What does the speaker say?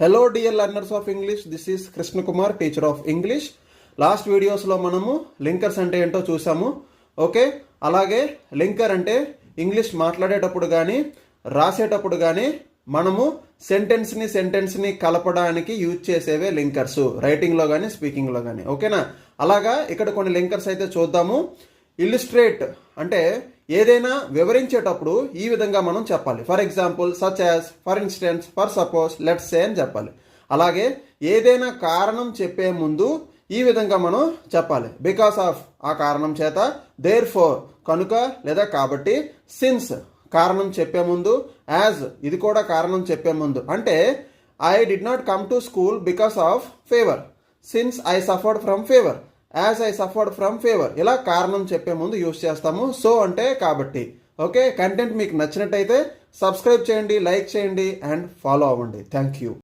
Hello dear learners of English, this is Krishna Kumar, teacher of English. Last వీడియోస్లో మనము linkers అంటే ఏంటో చూసాము. ఓకే, అలాగే లింకర్ అంటే ఇంగ్లీష్ మాట్లాడేటప్పుడు కానీ రాసేటప్పుడు కానీ మనము సెంటెన్స్ని కలపడానికి యూజ్ చేసేవే లింకర్స్, రైటింగ్లో కానీ స్పీకింగ్లో కానీ. ఓకేనా? అలాగా ఇక్కడ కొన్ని లింకర్స్ అయితే చూద్దాము. ఇల్లుస్ట్రేట్ అంటే ఏదైనా వివరించేటప్పుడు ఈ విధంగా మనం చెప్పాలి. For example, such as, for instance, for suppose, let's say అని చెప్పాలి. అలాగే ఏదైనా కారణం చెప్పే ముందు ఈ విధంగా మనం చెప్పాలి. బికాస్ ఆఫ్, ఆ కారణం చేత, దేర్ ఫోర్ కనుక లేదా కాబట్టి, సిన్స్ కారణం చెప్పే ముందు, యాజ్ ఇది కూడా కారణం చెప్పే ముందు. అంటే I did not come to school because of fever, since I suffered from fever, as I suffered from fever. ఇలా కారణం చెప్పే ముందు యూస్ చేస్తాము. సో అంటే కాబట్టి. ఓకే, కంటెంట్ మీకు నచ్చినట్టయితే సబ్స్క్రైబ్ చేయండి, లైక్ చేయండి అండ్ ఫాలో అవ్వండి. Thank you.